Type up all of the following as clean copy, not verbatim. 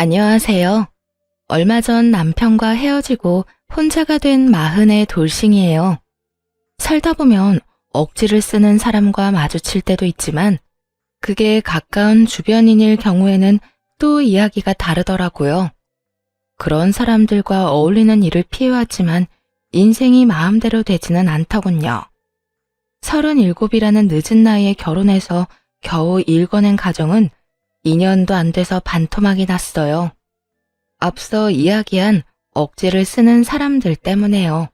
안녕하세요. 얼마 전 남편과 헤어지고 혼자가 된 마흔의 돌싱이에요. 살다 보면 억지를 쓰는 사람과 마주칠 때도 있지만 그게 가까운 주변인일 경우에는 또 이야기가 다르더라고요. 그런 사람들과 어울리는 일을 피해왔지만 인생이 마음대로 되지는 않더군요. 37이라는 늦은 나이에 결혼해서 겨우 일궈낸 가정은 2년도 안 돼서 반토막이 났어요. 앞서 이야기한 억지를 쓰는 사람들 때문에요.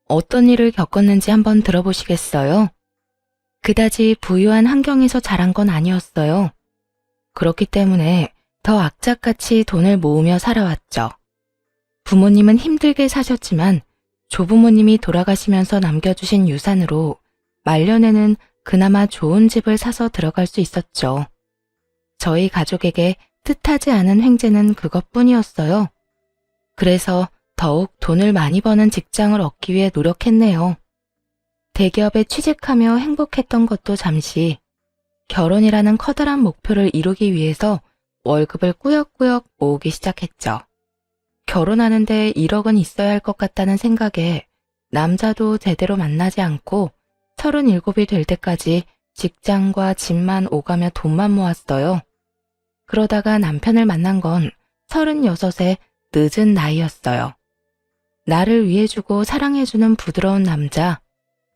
어떤 일을 겪었는지 한번 들어보시겠어요? 그다지 부유한 환경에서 자란 건 아니었어요. 그렇기 때문에 더 악착같이 돈을 모으며 살아왔죠. 부모님은 힘들게 사셨지만 조부모님이 돌아가시면서 남겨주신 유산으로 말년에는 그나마 좋은 집을 사서 들어갈 수 있었죠. 저희 가족에게 뜻하지 않은 횡재는 그것뿐이었어요. 그래서 더욱 돈을 많이 버는 직장을 얻기 위해 노력했네요. 대기업에 취직하며 행복했던 것도 잠시, 결혼이라는 커다란 목표를 이루기 위해서 월급을 꾸역꾸역 모으기 시작했죠. 결혼하는데 1억은 있어야 할 것 같다는 생각에 남자도 제대로 만나지 않고 37이 될 때까지 직장과 집만 오가며 돈만 모았어요. 그러다가 남편을 만난 건 36의 늦은 나이였어요. 나를 위해주고 사랑해주는 부드러운 남자,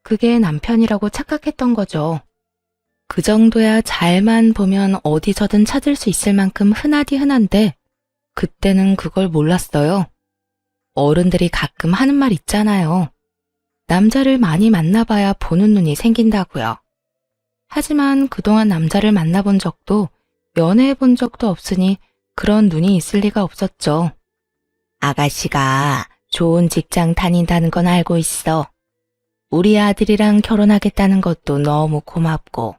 그게 남편이라고 착각했던 거죠. 그 정도야 잘만 보면 어디서든 찾을 수 있을 만큼 흔하디 흔한데 그때는 그걸 몰랐어요. 어른들이 가끔 하는 말 있잖아요. 남자를 많이 만나봐야 보는 눈이 생긴다고요. 하지만 그동안 남자를 만나본 적도 연애해본 적도 없으니 그런 눈이 있을 리가 없었죠. 아가씨가 좋은 직장 다닌다는 건 알고 있어. 우리 아들이랑 결혼하겠다는 것도 너무 고맙고.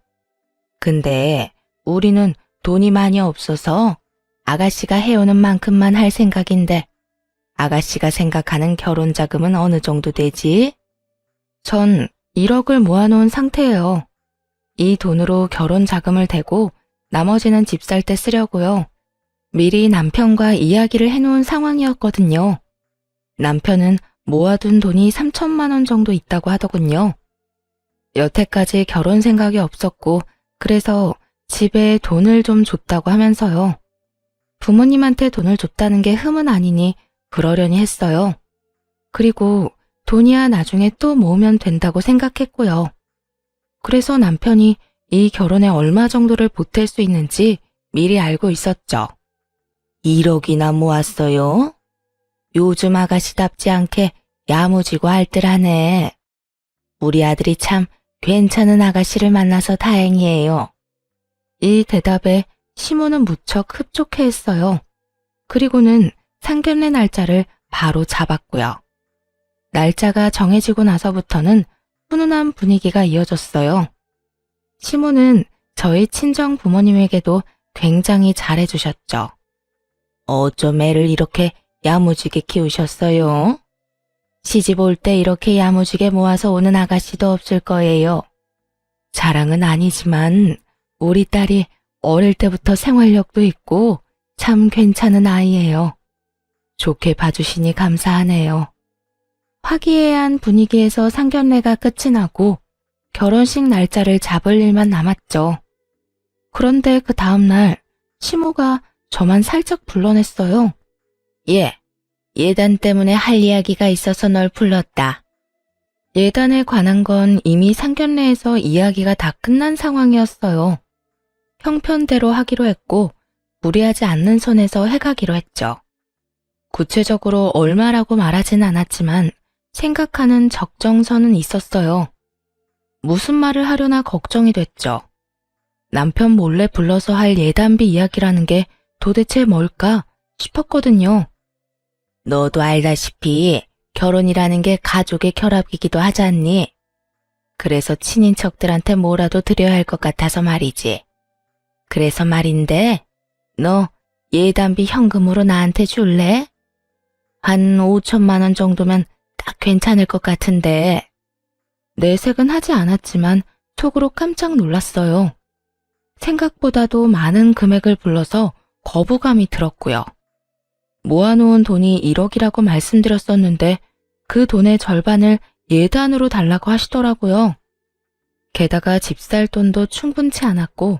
근데 우리는 돈이 많이 없어서 아가씨가 해오는 만큼만 할 생각인데 아가씨가 생각하는 결혼 자금은 어느 정도 되지? 전 1억을 모아놓은 상태예요. 이 돈으로 결혼 자금을 대고 나머지는 집 살 때 쓰려고요. 미리 남편과 이야기를 해놓은 상황이었거든요. 남편은 모아둔 돈이 3천만 원 정도 있다고 하더군요. 여태까지 결혼 생각이 없었고 그래서 집에 돈을 좀 줬다고 하면서요. 부모님한테 돈을 줬다는 게 흠은 아니니 그러려니 했어요. 그리고 돈이야 나중에 또 모으면 된다고 생각했고요. 그래서 남편이 이 결혼에 얼마 정도를 보탤 수 있는지 미리 알고 있었죠. 1억이나 모았어요? 요즘 아가씨답지 않게 야무지고 알뜰하네. 우리 아들이 참 괜찮은 아가씨를 만나서 다행이에요. 이 대답에 시모는 무척 흡족해했어요. 그리고는 상견례 날짜를 바로 잡았고요. 날짜가 정해지고 나서부터는 훈훈한 분위기가 이어졌어요. 시모는 저희 친정 부모님에게도 굉장히 잘해주셨죠. 어쩜 애를 이렇게 야무지게 키우셨어요? 시집 올 때 이렇게 야무지게 모아서 오는 아가씨도 없을 거예요. 자랑은 아니지만 우리 딸이 어릴 때부터 생활력도 있고 참 괜찮은 아이예요. 좋게 봐주시니 감사하네요. 화기애애한 분위기에서 상견례가 끝이 나고 결혼식 날짜를 잡을 일만 남았죠. 그런데 그 다음날 시모가 저만 살짝 불러냈어요. 예단 때문에 할 이야기가 있어서 널 불렀다. 예단에 관한 건 이미 상견례에서 이야기가 다 끝난 상황이었어요. 형편대로 하기로 했고 무리하지 않는 선에서 해가기로 했죠. 구체적으로 얼마라고 말하진 않았지만 생각하는 적정선은 있었어요. 무슨 말을 하려나 걱정이 됐죠. 남편 몰래 불러서 할 예단비 이야기라는 게 도대체 뭘까 싶었거든요. 너도 알다시피 결혼이라는 게 가족의 결합이기도 하지 않니? 그래서 친인척들한테 뭐라도 드려야 할 것 같아서 말이지. 그래서 말인데 너 예단비 현금으로 나한테 줄래? 한 5천만 원 정도면 딱 괜찮을 것 같은데. 내색은 하지 않았지만 속으로 깜짝 놀랐어요. 생각보다도 많은 금액을 불러서 거부감이 들었고요. 모아놓은 돈이 1억이라고 말씀드렸었는데 그 돈의 절반을 예단으로 달라고 하시더라고요. 게다가 집 살 돈도 충분치 않았고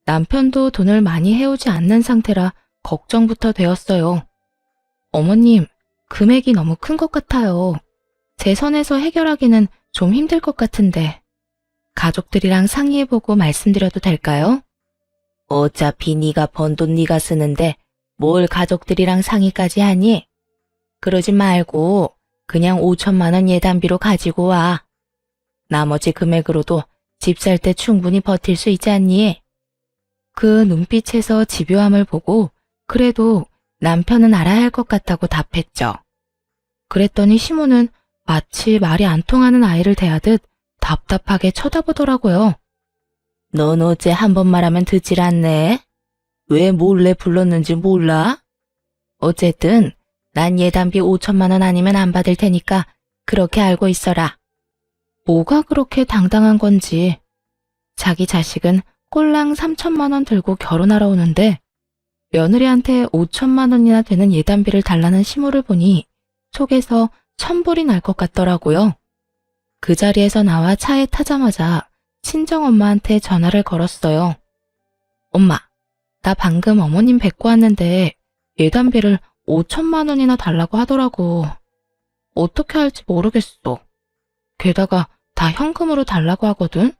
남편도 돈을 많이 해오지 않는 상태라 걱정부터 되었어요. 어머님, 금액이 너무 큰 것 같아요. 제 선에서 해결하기는 좀 힘들 것 같은데 가족들이랑 상의해보고 말씀드려도 될까요? 어차피 네가 번 돈 네가 쓰는데 뭘 가족들이랑 상의까지 하니? 그러지 말고 그냥 5천만 원 예단비로 가지고 와. 나머지 금액으로도 집 살 때 충분히 버틸 수 있지 않니? 그 눈빛에서 집요함을 보고 그래도 남편은 알아야 할 것 같다고 답했죠. 그랬더니 시모는 마치 말이 안 통하는 아이를 대하듯 답답하게 쳐다보더라고요. 넌 어째 한 번 말하면 듣질 않네? 왜 몰래 불렀는지 몰라? 어쨌든 난 예단비 5천만 원 아니면 안 받을 테니까 그렇게 알고 있어라. 뭐가 그렇게 당당한 건지. 자기 자식은 꼴랑 3천만 원 들고 결혼하러 오는데 며느리한테 5천만 원이나 되는 예단비를 달라는 시모를 보니 속에서 천불이 날 것 같더라고요. 그 자리에서 나와 차에 타자마자 친정엄마한테 전화를 걸었어요. 엄마, 나 방금 어머님 뵙고 왔는데 예단비를 5천만 원이나 달라고 하더라고. 어떻게 할지 모르겠어. 게다가 다 현금으로 달라고 하거든?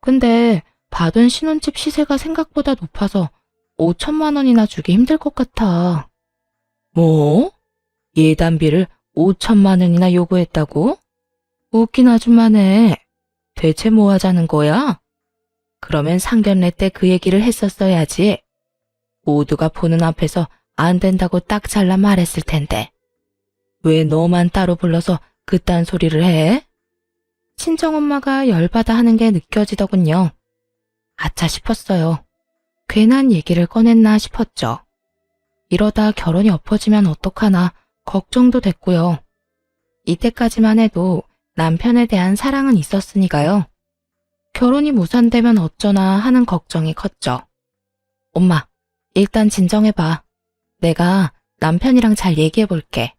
근데 받은 신혼집 시세가 생각보다 높아서 5천만 원이나 주기 힘들 것 같아. 뭐? 예단비를 5천만 원이나 요구했다고? 웃긴 아줌마네. 대체 뭐 하자는 거야? 그러면 상견례 때 그 얘기를 했었어야지. 모두가 보는 앞에서 안 된다고 딱 잘라 말했을 텐데. 왜 너만 따로 불러서 그딴 소리를 해? 친정엄마가 열받아 하는 게 느껴지더군요. 아차 싶었어요. 괜한 얘기를 꺼냈나 싶었죠. 이러다 결혼이 엎어지면 어떡하나 걱정도 됐고요. 이때까지만 해도 남편에 대한 사랑은 있었으니까요. 결혼이 무산되면 어쩌나 하는 걱정이 컸죠. 엄마, 일단 진정해봐. 내가 남편이랑 잘 얘기해볼게.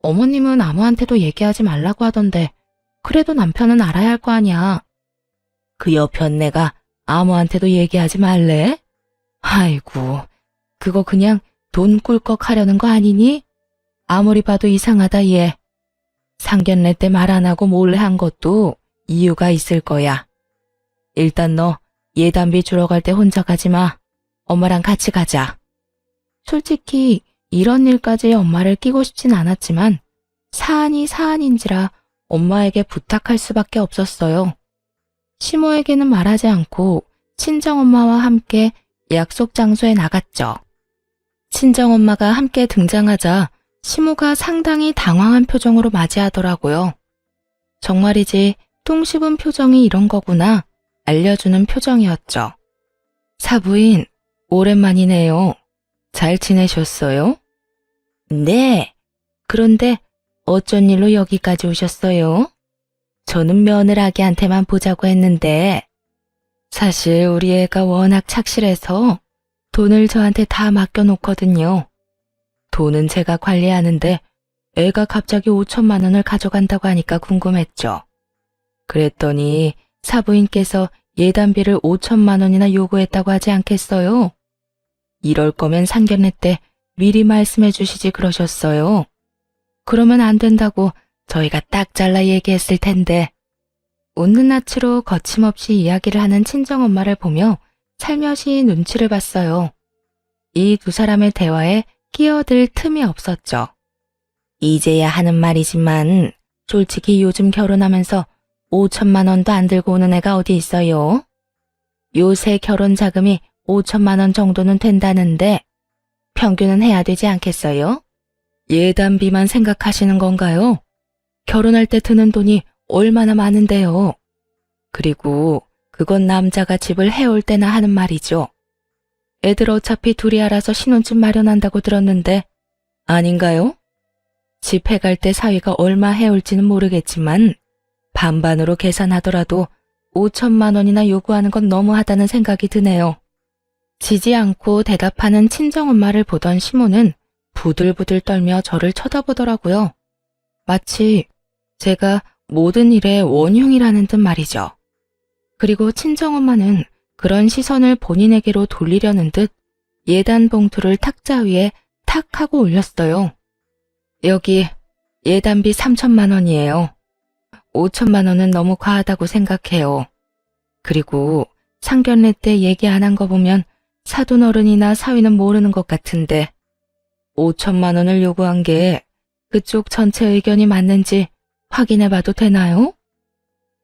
어머님은 아무한테도 얘기하지 말라고 하던데 그래도 남편은 알아야 할 거 아니야. 그 여편 내가 아무한테도 얘기하지 말래? 아이고, 그거 그냥 돈 꿀꺽 하려는 거 아니니? 아무리 봐도 이상하다 얘. 상견례 때 말 안 하고 몰래 한 것도 이유가 있을 거야. 일단 너 예단비 주러 갈 때 혼자 가지 마. 엄마랑 같이 가자. 솔직히 이런 일까지 엄마를 끼고 싶진 않았지만 사안이 사안인지라 엄마에게 부탁할 수밖에 없었어요. 시모에게는 말하지 않고 친정엄마와 함께 약속 장소에 나갔죠. 친정엄마가 함께 등장하자 시모가 상당히 당황한 표정으로 맞이하더라고요. 정말이지 똥 씹은 표정이 이런 거구나 알려주는 표정이었죠. 사부인, 오랜만이네요. 잘 지내셨어요? 네. 그런데 어쩐 일로 여기까지 오셨어요? 저는 며느라기한테만 보자고 했는데 사실 우리 애가 워낙 착실해서 돈을 저한테 다 맡겨놓거든요. 돈은 제가 관리하는데 애가 갑자기 5천만 원을 가져간다고 하니까 궁금했죠. 그랬더니 사부인께서 예단비를 5천만 원이나 요구했다고 하지 않겠어요? 이럴 거면 상견례 때 미리 말씀해 주시지 그러셨어요. 그러면 안 된다고 저희가 딱 잘라 얘기했을 텐데. 웃는 낯으로 거침없이 이야기를 하는 친정엄마를 보며 살며시 눈치를 봤어요. 이 두 사람의 대화에 끼어들 틈이 없었죠. 이제야 하는 말이지만 솔직히 요즘 결혼하면서 5천만 원도 안 들고 오는 애가 어디 있어요? 요새 결혼 자금이 5천만 원 정도는 된다는데 평균은 해야 되지 않겠어요? 예단비만 생각하시는 건가요? 결혼할 때 드는 돈이 얼마나 많은데요. 그리고 그건 남자가 집을 해올 때나 하는 말이죠. 애들 어차피 둘이 알아서 신혼집 마련한다고 들었는데 아닌가요? 집 해갈 때 사위가 얼마 해올지는 모르겠지만 반반으로 계산하더라도 5천만 원이나 요구하는 건 너무하다는 생각이 드네요. 지지 않고 대답하는 친정엄마를 보던 시모는 부들부들 떨며 저를 쳐다보더라고요. 마치 제가 모든 일의 원흉이라는 듯 말이죠. 그리고 친정엄마는 그런 시선을 본인에게로 돌리려는 듯 예단 봉투를 탁자 위에 탁 하고 올렸어요. 여기 예단비 3천만 원이에요. 5천만 원은 너무 과하다고 생각해요. 그리고 상견례 때 얘기 안 한 거 보면 사돈어른이나 사위는 모르는 것 같은데 5천만 원을 요구한 게 그쪽 전체 의견이 맞는지 확인해 봐도 되나요?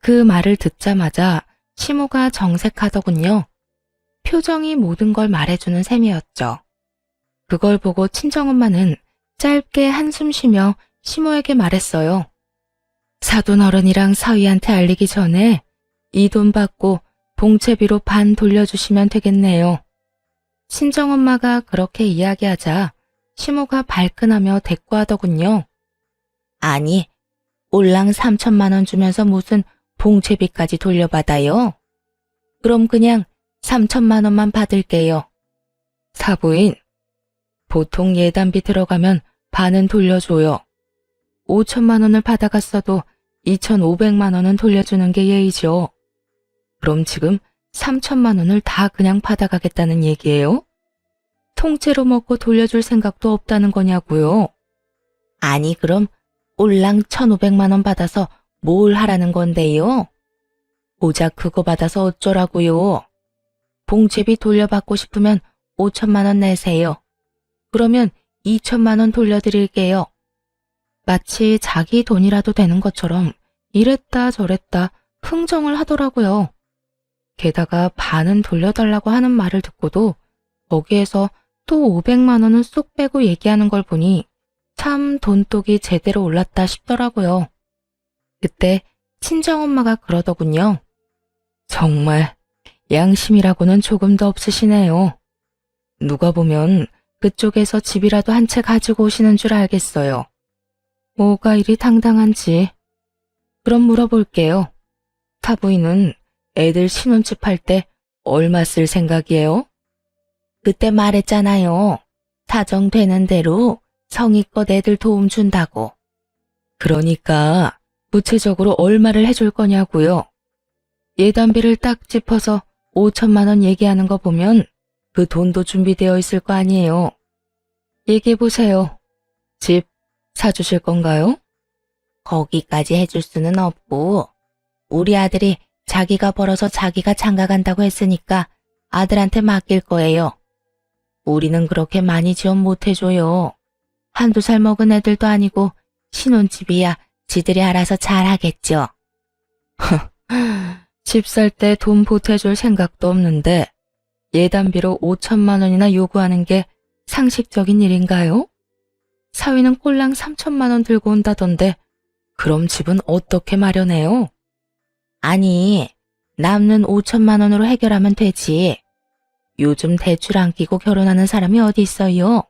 그 말을 듣자마자 시모가 정색하더군요. 표정이 모든 걸 말해주는 셈이었죠. 그걸 보고 친정엄마는 짧게 한숨 쉬며 시모에게 말했어요. 사돈어른이랑 사위한테 알리기 전에 이 돈 받고 봉채비로 반 돌려주시면 되겠네요. 친정엄마가 그렇게 이야기하자 시모가 발끈하며 대꾸하더군요. 아니, 올랑 3천만 원 주면서 무슨 봉채비까지 돌려받아요? 그럼 그냥 3천만 원만 받을게요. 사부인, 보통 예단비 들어가면 반은 돌려줘요. 5천만 원을 받아갔어도 2,500만 원은 돌려주는 게 예의죠. 그럼 지금 3천만 원을 다 그냥 받아가겠다는 얘기예요? 통째로 먹고 돌려줄 생각도 없다는 거냐고요? 아니 그럼 올랑 1,500만 원 받아서 뭘 하라는 건데요? 고작 그거 받아서 어쩌라고요? 봉채비 돌려받고 싶으면 5천만 원 내세요. 그러면 2천만 원 돌려드릴게요. 마치 자기 돈이라도 되는 것처럼 이랬다 저랬다 흥정을 하더라고요. 게다가 반은 돌려달라고 하는 말을 듣고도 거기에서 또 500만 원은 쏙 빼고 얘기하는 걸 보니 참 돈독이 제대로 올랐다 싶더라고요. 그때 친정엄마가 그러더군요. 정말 양심이라고는 조금도 없으시네요. 누가 보면 그쪽에서 집이라도 한 채 가지고 오시는 줄 알겠어요. 뭐가 이리 당당한지. 그럼 물어볼게요. 타부인은 애들 신혼집 할 때 얼마 쓸 생각이에요? 그때 말했잖아요. 사정되는 대로 성의껏 애들 도움 준다고. 그러니까 구체적으로 얼마를 해줄 거냐고요. 예단비를 딱 짚어서 5천만 원 얘기하는 거 보면 그 돈도 준비되어 있을 거 아니에요. 얘기해보세요. 집 사주실 건가요? 거기까지 해줄 수는 없고 우리 아들이 자기가 벌어서 자기가 장가 간다고 했으니까 아들한테 맡길 거예요. 우리는 그렇게 많이 지원 못 해줘요. 한두 살 먹은 애들도 아니고 신혼집이야 지들이 알아서 잘 하겠죠. 집 살 때 돈 보태줄 생각도 없는데 예단비로 5천만 원이나 요구하는 게 상식적인 일인가요? 사위는 꼴랑 3천만 원 들고 온다던데 그럼 집은 어떻게 마련해요? 아니, 남는 5천만 원으로 해결하면 되지. 요즘 대출 안 끼고 결혼하는 사람이 어디 있어요?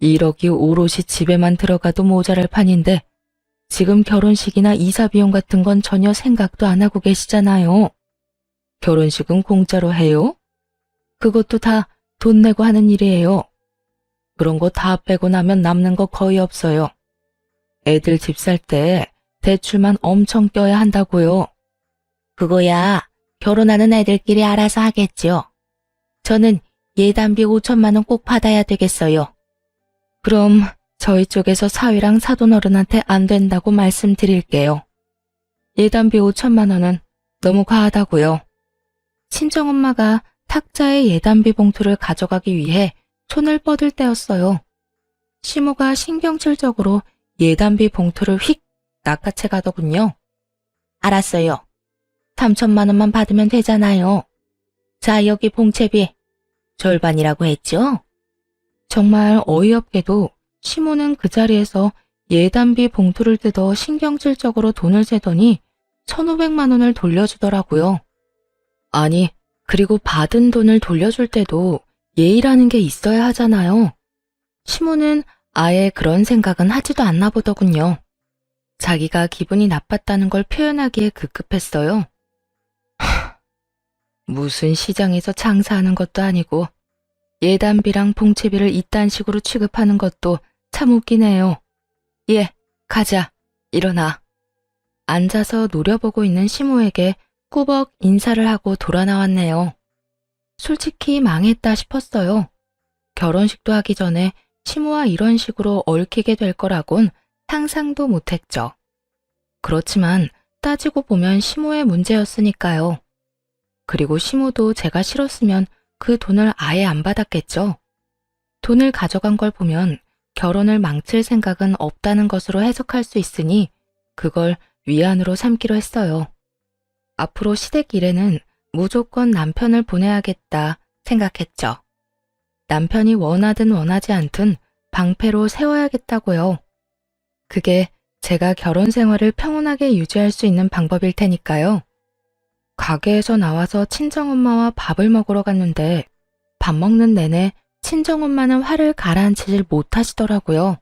1억이 오롯이 집에만 들어가도 모자랄 판인데 지금 결혼식이나 이사 비용 같은 건 전혀 생각도 안 하고 계시잖아요. 결혼식은 공짜로 해요? 그것도 다 돈 내고 하는 일이에요. 그런 거 다 빼고 나면 남는 거 거의 없어요. 애들 집 살 때 대출만 엄청 껴야 한다고요. 그거야 결혼하는 애들끼리 알아서 하겠죠. 저는 예단비 5천만 원 꼭 받아야 되겠어요. 그럼 저희 쪽에서 사위랑 사돈어른한테 안 된다고 말씀드릴게요. 예단비 5천만 원은 너무 과하다고요. 친정엄마가 탁자의 예단비 봉투를 가져가기 위해 손을 뻗을 때였어요. 시모가 신경질적으로 예단비 봉투를 휙 낚아채 가더군요. 알았어요. 3천만 원만 받으면 되잖아요. 자, 여기 봉채비. 절반이라고 했죠? 정말 어이없게도 시모는 그 자리에서 예단비 봉투를 뜯어 신경질적으로 돈을 세더니 1,500만 원을 돌려주더라고요. 아니, 그리고 받은 돈을 돌려줄 때도 예의라는 게 있어야 하잖아요. 시모는 아예 그런 생각은 하지도 않나 보더군요. 자기가 기분이 나빴다는 걸 표현하기에 급급했어요. 무슨 시장에서 장사하는 것도 아니고 예단비랑 봉채비를 이딴 식으로 취급하는 것도 참 웃기네요. 예, 가자. 일어나. 앉아서 노려보고 있는 시모에게 꾸벅 인사를 하고 돌아 나왔네요. 솔직히 망했다 싶었어요. 결혼식도 하기 전에 시모와 이런 식으로 얽히게 될 거라곤 상상도 못했죠. 그렇지만 따지고 보면 시모의 문제였으니까요. 그리고 시모도 제가 싫었으면 그 돈을 아예 안 받았겠죠. 돈을 가져간 걸 보면 결혼을 망칠 생각은 없다는 것으로 해석할 수 있으니 그걸 위안으로 삼기로 했어요. 앞으로 시댁 일에는 무조건 남편을 보내야겠다 생각했죠. 남편이 원하든 원하지 않든 방패로 세워야겠다고요. 그게 제가 결혼 생활을 평온하게 유지할 수 있는 방법일 테니까요. 가게에서 나와서 친정엄마와 밥을 먹으러 갔는데 밥 먹는 내내 친정엄마는 화를 가라앉히질 못하시더라고요.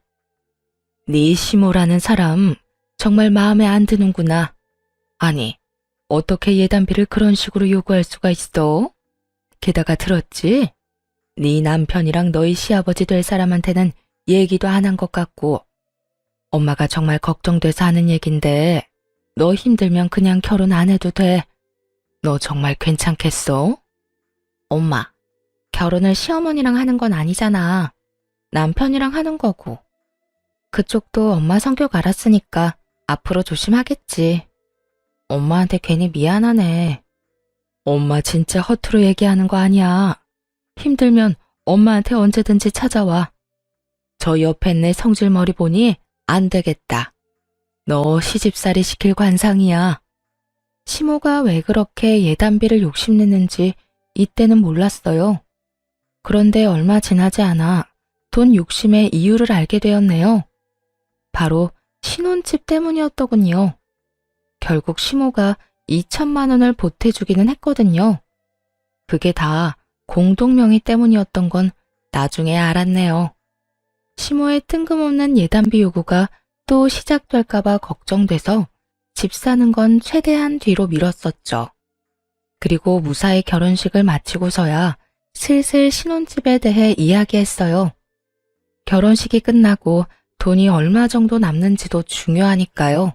네 시모라는 사람 정말 마음에 안 드는구나. 아니, 어떻게 예단비를 그런 식으로 요구할 수가 있어? 게다가 들었지? 네 남편이랑 너희 시아버지 될 사람한테는 얘기도 안 한 것 같고 엄마가 정말 걱정돼서 하는 얘긴데 너 힘들면 그냥 결혼 안 해도 돼. 너 정말 괜찮겠어? 엄마, 결혼을 시어머니랑 하는 건 아니잖아. 남편이랑 하는 거고. 그쪽도 엄마 성격 알았으니까 앞으로 조심하겠지. 엄마한테 괜히 미안하네. 엄마 진짜 허투루 얘기하는 거 아니야. 힘들면 엄마한테 언제든지 찾아와. 저 옆에 내 성질머리 보니 안 되겠다. 너 시집살이 시킬 관상이야. 시모가 왜 그렇게 예단비를 욕심내는지 이때는 몰랐어요. 그런데 얼마 지나지 않아 돈 욕심의 이유를 알게 되었네요. 바로 신혼집 때문이었더군요. 결국 시모가 2천만 원을 보태주기는 했거든요. 그게 다 공동명의 때문이었던 건 나중에 알았네요. 시모의 뜬금없는 예단비 요구가 또 시작될까봐 걱정돼서 집 사는 건 최대한 뒤로 미뤘었죠. 그리고 무사히 결혼식을 마치고서야 슬슬 신혼집에 대해 이야기했어요. 결혼식이 끝나고 돈이 얼마 정도 남는지도 중요하니까요.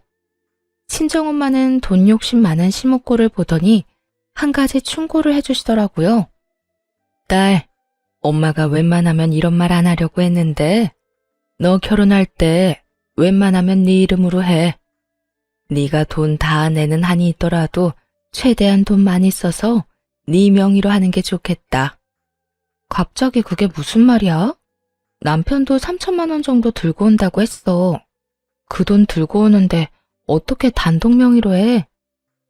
친정엄마는 돈 욕심 많은 시모꼴을 보더니 한 가지 충고를 해주시더라고요. 딸, 엄마가 웬만하면 이런 말 안 하려고 했는데 너 결혼할 때 웬만하면 네 이름으로 해. 네가 돈 다 내는 한이 있더라도 최대한 돈 많이 써서 네 명의로 하는 게 좋겠다. 갑자기 그게 무슨 말이야? 남편도 3천만 원 정도 들고 온다고 했어. 그 돈 들고 오는데 어떻게 단독 명의로 해?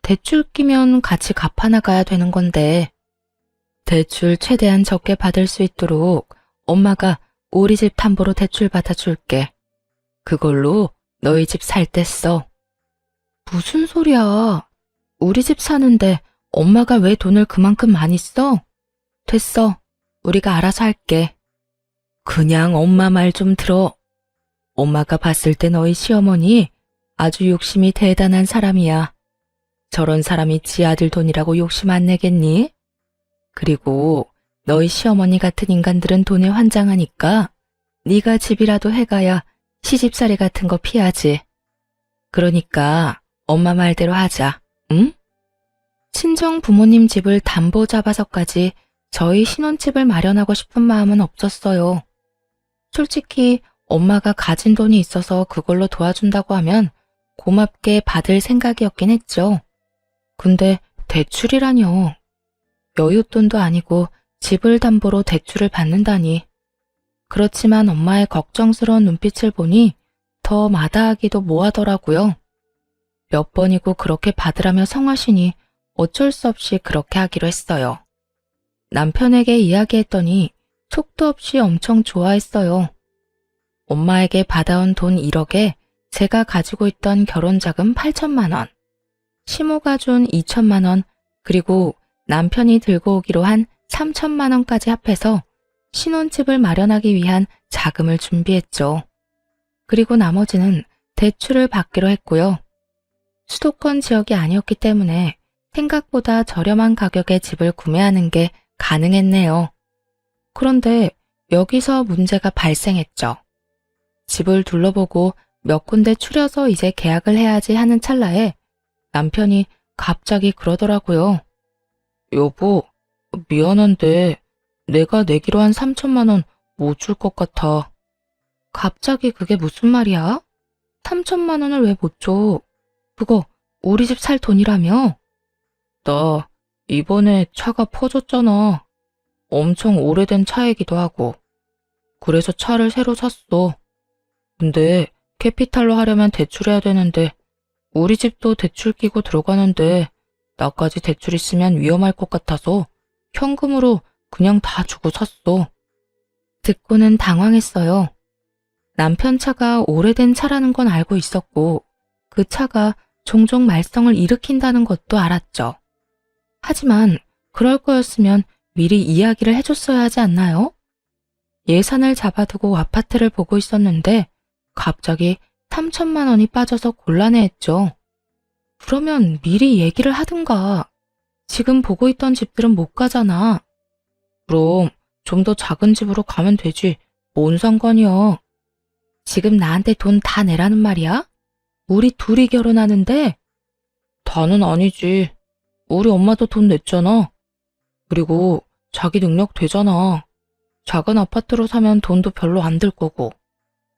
대출 끼면 같이 갚아나가야 되는 건데. 대출 최대한 적게 받을 수 있도록 엄마가 우리 집 담보로 대출 받아줄게. 그걸로 너희 집 살 때 써. 무슨 소리야? 우리 집 사는데 엄마가 왜 돈을 그만큼 많이 써? 됐어. 우리가 알아서 할게. 그냥 엄마 말 좀 들어. 엄마가 봤을 때 너희 시어머니 아주 욕심이 대단한 사람이야. 저런 사람이 지 아들 돈이라고 욕심 안 내겠니? 그리고 너희 시어머니 같은 인간들은 돈에 환장하니까 네가 집이라도 해가야 시집살이 같은 거 피하지. 그러니까 엄마 말대로 하자, 응? 친정 부모님 집을 담보 잡아서까지 저희 신혼집을 마련하고 싶은 마음은 없었어요. 솔직히 엄마가 가진 돈이 있어서 그걸로 도와준다고 하면 고맙게 받을 생각이었긴 했죠. 근데 대출이라뇨. 여윳돈도 아니고 집을 담보로 대출을 받는다니. 그렇지만 엄마의 걱정스러운 눈빛을 보니 더 마다하기도 뭐하더라고요. 몇 번이고 그렇게 받으라며 성하시니 어쩔 수 없이 그렇게 하기로 했어요. 남편에게 이야기했더니 촉도 없이 엄청 좋아했어요. 엄마에게 받아온 돈 1억에 제가 가지고 있던 결혼자금 8천만 원, 시모가 준 2천만 원, 그리고 남편이 들고 오기로 한 3천만 원까지 합해서 신혼집을 마련하기 위한 자금을 준비했죠. 그리고 나머지는 대출을 받기로 했고요. 수도권 지역이 아니었기 때문에 생각보다 저렴한 가격에 집을 구매하는 게 가능했네요. 그런데 여기서 문제가 발생했죠. 집을 둘러보고 몇 군데 추려서 이제 계약을 해야지 하는 찰나에 남편이 갑자기 그러더라고요. 여보, 미안한데 내가 내기로 한 3천만 원 못 줄 것 같아. 갑자기 그게 무슨 말이야? 3천만 원을 왜 못 줘? 그거 우리 집 살 돈이라며? 나 이번에 차가 퍼졌잖아. 엄청 오래된 차이기도 하고. 그래서 차를 새로 샀어. 근데 캐피탈로 하려면 대출해야 되는데 우리 집도 대출 끼고 들어가는데 나까지 대출 있으면 위험할 것 같아서 현금으로 그냥 다 주고 샀어. 듣고는 당황했어요. 남편 차가 오래된 차라는 건 알고 있었고 그 차가 종종 말썽을 일으킨다는 것도 알았죠. 하지만 그럴 거였으면 미리 이야기를 해줬어야 하지 않나요? 예산을 잡아두고 아파트를 보고 있었는데 갑자기 3천만 원이 빠져서 곤란해했죠. 그러면 미리 얘기를 하든가. 지금 보고 있던 집들은 못 가잖아. 그럼 좀 더 작은 집으로 가면 되지. 뭔 상관이야. 지금 나한테 돈 다 내라는 말이야? 우리 둘이 결혼하는데? 다는 아니지. 우리 엄마도 돈 냈잖아. 그리고 자기 능력 되잖아. 작은 아파트로 사면 돈도 별로 안 들 거고.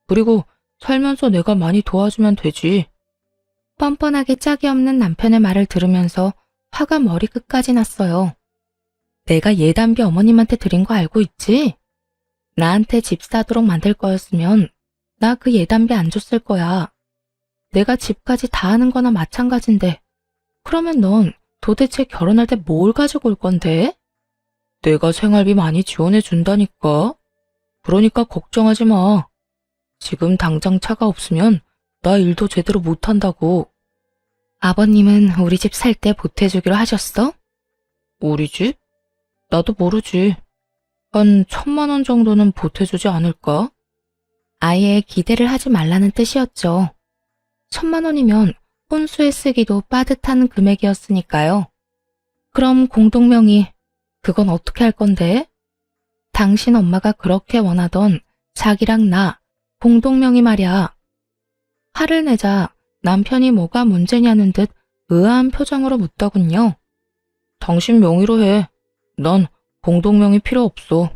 그리고 살면서 내가 많이 도와주면 되지. 뻔뻔하게 짝이 없는 남편의 말을 들으면서 화가 머리끝까지 났어요. 내가 예단비 어머님한테 드린 거 알고 있지? 나한테 집 사도록 만들 거였으면 나 그 예단비 안 줬을 거야. 내가 집까지 다 하는 거나 마찬가지인데 그러면 넌 도대체 결혼할 때 뭘 가지고 올 건데? 내가 생활비 많이 지원해 준다니까. 그러니까 걱정하지 마. 지금 당장 차가 없으면 나 일도 제대로 못 한다고. 아버님은 우리 집 살 때 보태주기로 하셨어? 우리 집? 나도 모르지. 한 1,000만 원 정도는 보태주지 않을까? 아예 기대를 하지 말라는 뜻이었죠. 1,000만 원이면 혼수에 쓰기도 빠듯한 금액이었으니까요. 그럼 공동명의, 그건 어떻게 할 건데? 당신 엄마가 그렇게 원하던 자기랑 나, 공동명의 말이야. 화를 내자 남편이 뭐가 문제냐는 듯 의아한 표정으로 묻더군요. 당신 명의로 해. 난 공동명의 필요 없어.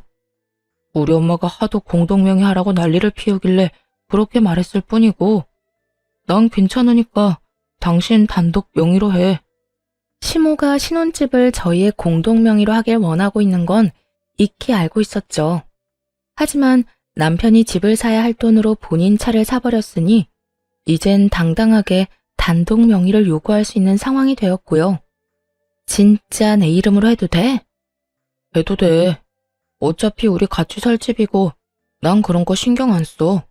우리 엄마가 하도 공동명의 하라고 난리를 피우길래 그렇게 말했을 뿐이고 난 괜찮으니까 당신 단독 명의로 해. 시모가 신혼집을 저희의 공동명의로 하길 원하고 있는 건 익히 알고 있었죠. 하지만 남편이 집을 사야 할 돈으로 본인 차를 사버렸으니 이젠 당당하게 단독 명의를 요구할 수 있는 상황이 되었고요. 진짜 내 이름으로 해도 돼? 해도 돼. 어차피 우리 같이 살 집이고 난 그런 거 신경 안 써.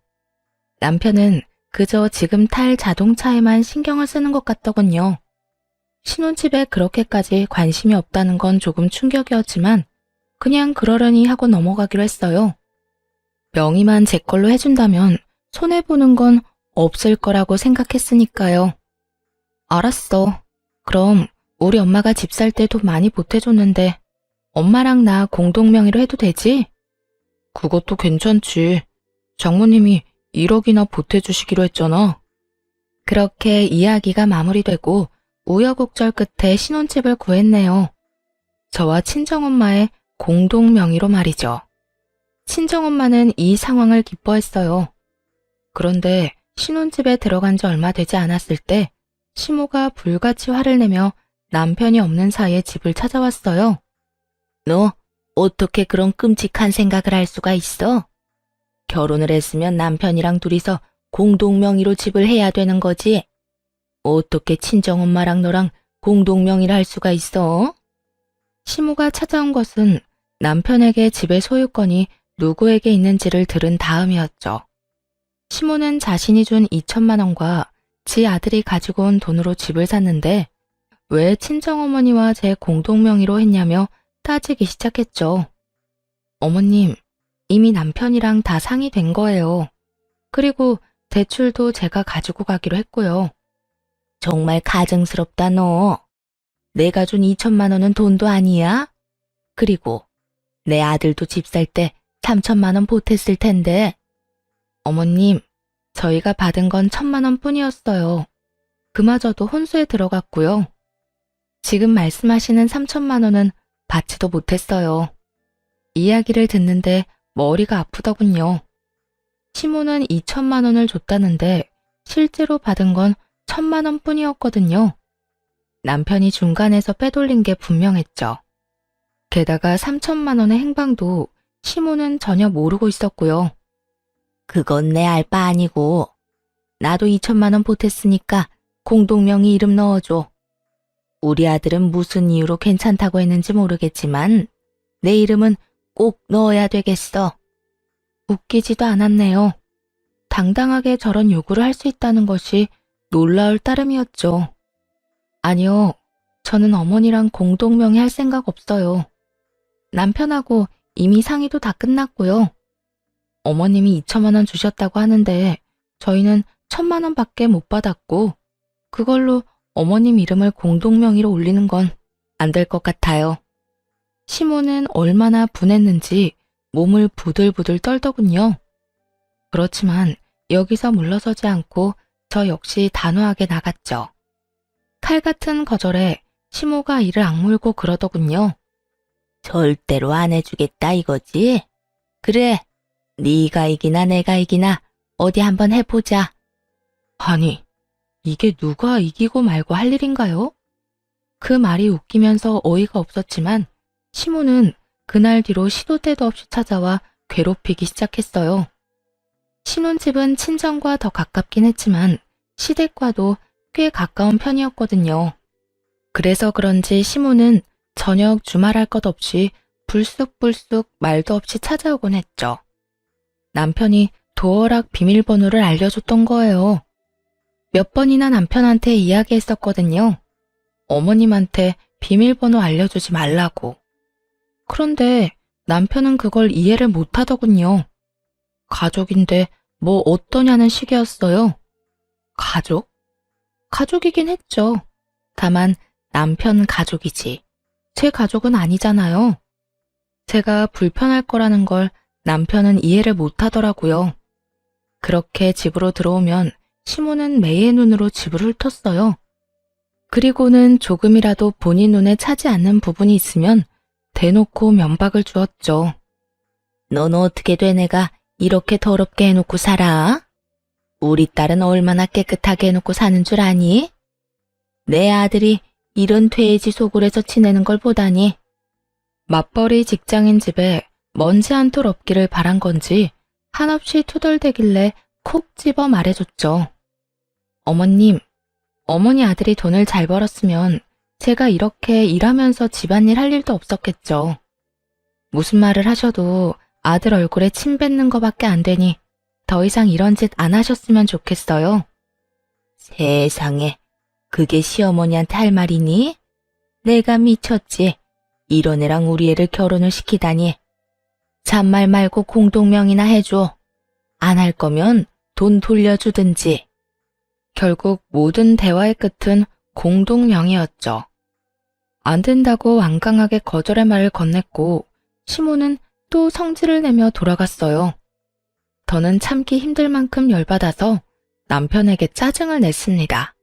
남편은 그저 지금 탈 자동차에만 신경을 쓰는 것 같더군요. 신혼집에 그렇게까지 관심이 없다는 건 조금 충격이었지만 그냥 그러려니 하고 넘어가기로 했어요. 명의만 제 걸로 해준다면 손해보는 건 없을 거라고 생각했으니까요. 알았어. 그럼 우리 엄마가 집 살 때 돈 많이 보태줬는데 엄마랑 나 공동명의로 해도 되지? 그것도 괜찮지. 장모님이 1억이나 보태주시기로 했잖아. 그렇게 이야기가 마무리되고 우여곡절 끝에 신혼집을 구했네요. 저와 친정엄마의 공동명의로 말이죠. 친정엄마는 이 상황을 기뻐했어요. 그런데 신혼집에 들어간 지 얼마 되지 않았을 때 시모가 불같이 화를 내며 남편이 없는 사이에 집을 찾아왔어요. 너 어떻게 그런 끔찍한 생각을 할 수가 있어? 결혼을 했으면 남편이랑 둘이서 공동명의로 집을 해야 되는 거지. 어떻게 친정엄마랑 너랑 공동명의를 할 수가 있어? 시모가 찾아온 것은 남편에게 집의 소유권이 누구에게 있는지를 들은 다음이었죠. 시모는 자신이 준 2천만 원과 지 아들이 가지고 온 돈으로 집을 샀는데 왜 친정어머니와 제 공동명의로 했냐며 따지기 시작했죠. 어머님, 이미 남편이랑 다 상의된 거예요. 그리고 대출도 제가 가지고 가기로 했고요. 정말 가증스럽다 너. 내가 준 2천만 원은 돈도 아니야? 그리고 내 아들도 집 살 때 3천만 원 보탰을 텐데. 어머님, 저희가 받은 건 1천만 원 뿐이었어요. 그마저도 혼수에 들어갔고요. 지금 말씀하시는 3천만 원은 받지도 못했어요. 이야기를 듣는데 머리가 아프더군요. 시모는 2천만 원을 줬다는데 실제로 받은 건 1천만 원 뿐이었거든요. 남편이 중간에서 빼돌린 게 분명했죠. 게다가 3천만 원의 행방도 시모는 전혀 모르고 있었고요. 그건 내 알 바 아니고 나도 2천만 원 보탰으니까 공동명의 이름 넣어줘. 우리 아들은 무슨 이유로 괜찮다고 했는지 모르겠지만 내 이름은 꼭 넣어야 되겠어. 웃기지도 않았네요. 당당하게 저런 요구를 할 수 있다는 것이 놀라울 따름이었죠. 아니요, 저는 어머니랑 공동명의 할 생각 없어요. 남편하고 이미 상의도 다 끝났고요. 어머님이 2천만 원 주셨다고 하는데 저희는 1천만 원밖에 못 받았고 그걸로 어머님 이름을 공동명의로 올리는 건 안 될 것 같아요. 시모는 얼마나 분했는지 몸을 부들부들 떨더군요. 그렇지만 여기서 물러서지 않고 저 역시 단호하게 나갔죠. 칼 같은 거절에 시모가 이를 악물고 그러더군요. 절대로 안 해주겠다 이거지? 그래, 네가 이기나 내가 이기나 어디 한번 해보자. 아니, 이게 누가 이기고 말고 할 일인가요? 그 말이 웃기면서 어이가 없었지만 시모는 그날 뒤로 시도 때도 없이 찾아와 괴롭히기 시작했어요. 신혼집은 친정과 더 가깝긴 했지만 시댁과도 꽤 가까운 편이었거든요. 그래서 그런지 시모는 저녁 주말할 것 없이 불쑥불쑥 말도 없이 찾아오곤 했죠. 남편이 도어락 비밀번호를 알려줬던 거예요. 몇 번이나 남편한테 이야기했었거든요. 어머님한테 비밀번호 알려주지 말라고. 그런데 남편은 그걸 이해를 못하더군요. 가족인데 뭐 어떠냐는 식이었어요. 가족? 가족이긴 했죠. 다만 남편 가족이지. 제 가족은 아니잖아요. 제가 불편할 거라는 걸 남편은 이해를 못하더라고요. 그렇게 집으로 들어오면 시모는 매의 눈으로 집을 훑었어요. 그리고는 조금이라도 본인 눈에 차지 않는 부분이 있으면 대놓고 면박을 주었죠. 넌 어떻게 돼 내가 이렇게 더럽게 해놓고 살아? 우리 딸은 얼마나 깨끗하게 해놓고 사는 줄 아니? 내 아들이 이런 돼지 소굴에서 지내는 걸 보다니. 맞벌이 직장인 집에 먼지 한 톨 없기를 바란 건지 한없이 투덜대길래 콕 집어 말해줬죠. 어머님, 어머니 아들이 돈을 잘 벌었으면 제가 이렇게 일하면서 집안일 할 일도 없었겠죠. 무슨 말을 하셔도 아들 얼굴에 침 뱉는 거밖에 안 되니 더 이상 이런 짓 안 하셨으면 좋겠어요. 세상에, 그게 시어머니한테 할 말이니? 내가 미쳤지. 이런 애랑 우리 애를 결혼을 시키다니. 잔말 말고 공동명의나 해줘. 안 할 거면 돈 돌려주든지. 결국 모든 대화의 끝은 공동명의였죠. 안 된다고 완강하게 거절의 말을 건넸고 시모는 또 성질을 내며 돌아갔어요. 더는 참기 힘들 만큼 열받아서 남편에게 짜증을 냈습니다.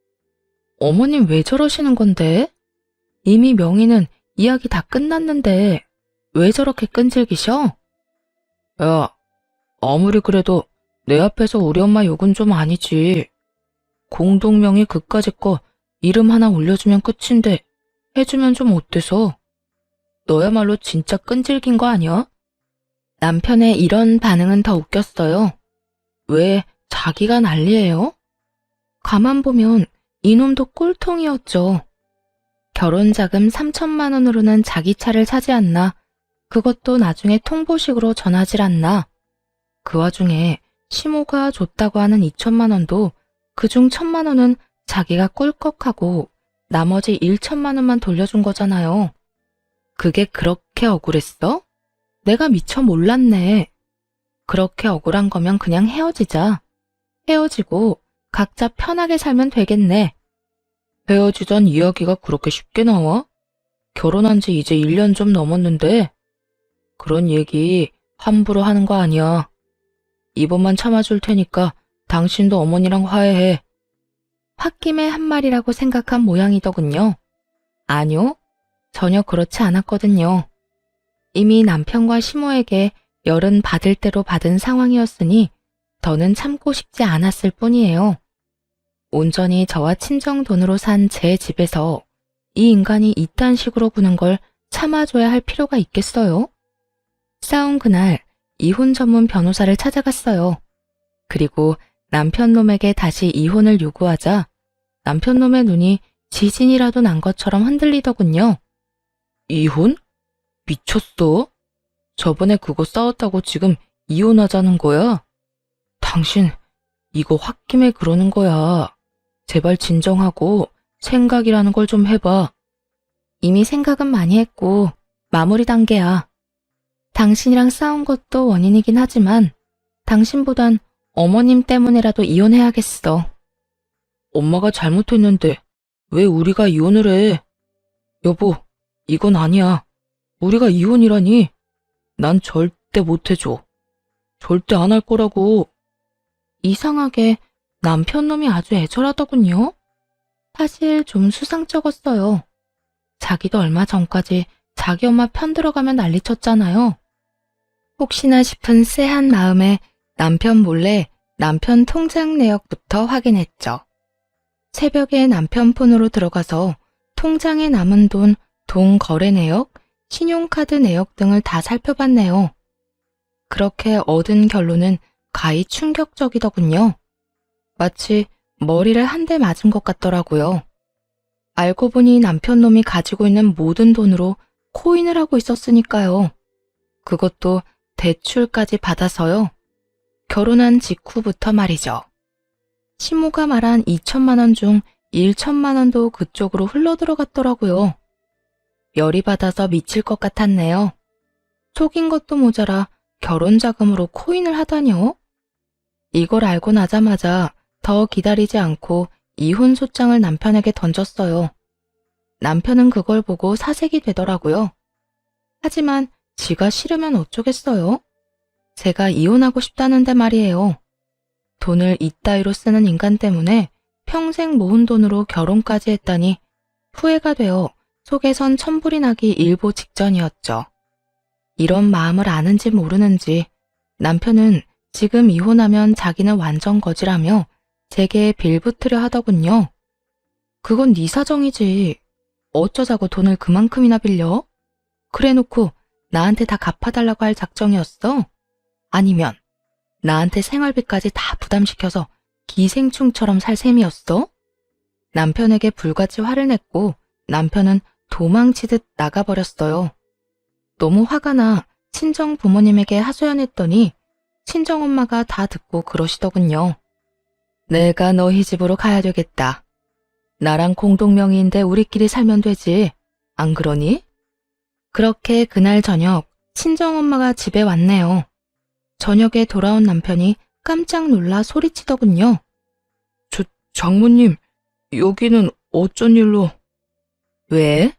어머님 왜 저러시는 건데? 이미 명의는 이야기 다 끝났는데 왜 저렇게 끈질기셔? 야, 아무리 그래도 내 앞에서 우리 엄마 욕은 좀 아니지. 공동명의 그까짓 거 이름 하나 올려주면 끝인데 해주면 좀 어때서? 너야말로 진짜 끈질긴 거 아니야? 남편의 이런 반응은 더 웃겼어요. 왜 자기가 난리예요? 가만 보면 이놈도 꼴통이었죠. 결혼자금 3천만 원으로는 자기 차를 사지 않나, 그것도 나중에 통보식으로 전하질 않나. 그 와중에 시모가 줬다고 하는 2천만 원도 그중 1천만 원은 자기가 꿀꺽하고 나머지 1천만 원만 돌려준 거잖아요. 그게 그렇게 억울했어? 내가 미처 몰랐네. 그렇게 억울한 거면 그냥 헤어지자. 헤어지고 각자 편하게 살면 되겠네. 헤어지자는 이야기가 그렇게 쉽게 나와? 결혼한 지 이제 1년 좀 넘었는데 그런 얘기 함부로 하는 거 아니야. 이번만 참아줄 테니까 당신도 어머니랑 화해해. 홧김에 한 말이라고 생각한 모양이더군요. 아니요, 전혀 그렇지 않았거든요. 이미 남편과 시모에게 열은 받을 대로 받은 상황이었으니 더는 참고 싶지 않았을 뿐이에요. 온전히 저와 친정 돈으로 산 제 집에서 이 인간이 이딴 식으로 구는 걸 참아줘야 할 필요가 있겠어요? 싸운 그날 이혼 전문 변호사를 찾아갔어요. 그리고 남편놈에게 다시 이혼을 요구하자 남편놈의 눈이 지진이라도 난 것처럼 흔들리더군요. 이혼? 미쳤어? 저번에 그거 싸웠다고 지금 이혼하자는 거야? 당신 이거 홧김에 그러는 거야. 제발 진정하고 생각이라는 걸 좀 해봐. 이미 생각은 많이 했고 마무리 단계야. 당신이랑 싸운 것도 원인이긴 하지만 당신보단 어머님 때문에라도 이혼해야겠어. 엄마가 잘못했는데 왜 우리가 이혼을 해? 여보, 이건 아니야. 우리가 이혼이라니. 난 절대 못 해줘. 절대 안 할 거라고. 이상하게 남편놈이 아주 애절하더군요. 사실 좀 수상쩍었어요. 자기도 얼마 전까지 자기 엄마 편 들어가면 난리쳤잖아요. 혹시나 싶은 쎄한 마음에 남편 몰래 남편 통장 내역부터 확인했죠. 새벽에 남편 폰으로 들어가서 통장에 남은 돈, 돈 거래 내역, 신용카드 내역 등을 다 살펴봤네요. 그렇게 얻은 결론은 가히 충격적이더군요. 마치 머리를 한 대 맞은 것 같더라고요. 알고 보니 남편놈이 가지고 있는 모든 돈으로 코인을 하고 있었으니까요. 그것도 대출까지 받아서요. 결혼한 직후부터 말이죠. 시모가 말한 2천만 원 중 1천만 원도 그쪽으로 흘러들어갔더라고요. 열이 받아서 미칠 것 같았네요. 속인 것도 모자라 결혼 자금으로 코인을 하다뇨? 이걸 알고 나자마자 더 기다리지 않고 이혼 소장을 남편에게 던졌어요. 남편은 그걸 보고 사색이 되더라고요. 하지만 지가 싫으면 어쩌겠어요? 제가 이혼하고 싶다는데 말이에요. 돈을 이따위로 쓰는 인간 때문에 평생 모은 돈으로 결혼까지 했다니 후회가 되어 속에선 천불이 나기 일보 직전이었죠. 이런 마음을 아는지 모르는지 남편은 지금 이혼하면 자기는 완전 거지라며 제게 빌붙으려 하더군요. 그건 네 사정이지. 어쩌자고 돈을 그만큼이나 빌려? 그래놓고 나한테 다 갚아달라고 할 작정이었어? 아니면 나한테 생활비까지 다 부담시켜서 기생충처럼 살 셈이었어? 남편에게 불같이 화를 냈고 남편은 도망치듯 나가버렸어요. 너무 화가 나 친정 부모님에게 하소연했더니 친정엄마가 다 듣고 그러시더군요. 내가 너희 집으로 가야 되겠다. 나랑 공동명의인데 우리끼리 살면 되지. 안 그러니? 그렇게 그날 저녁 친정엄마가 집에 왔네요. 저녁에 돌아온 남편이 깜짝 놀라 소리치더군요. 장모님, 여기는 어쩐 일로? 왜?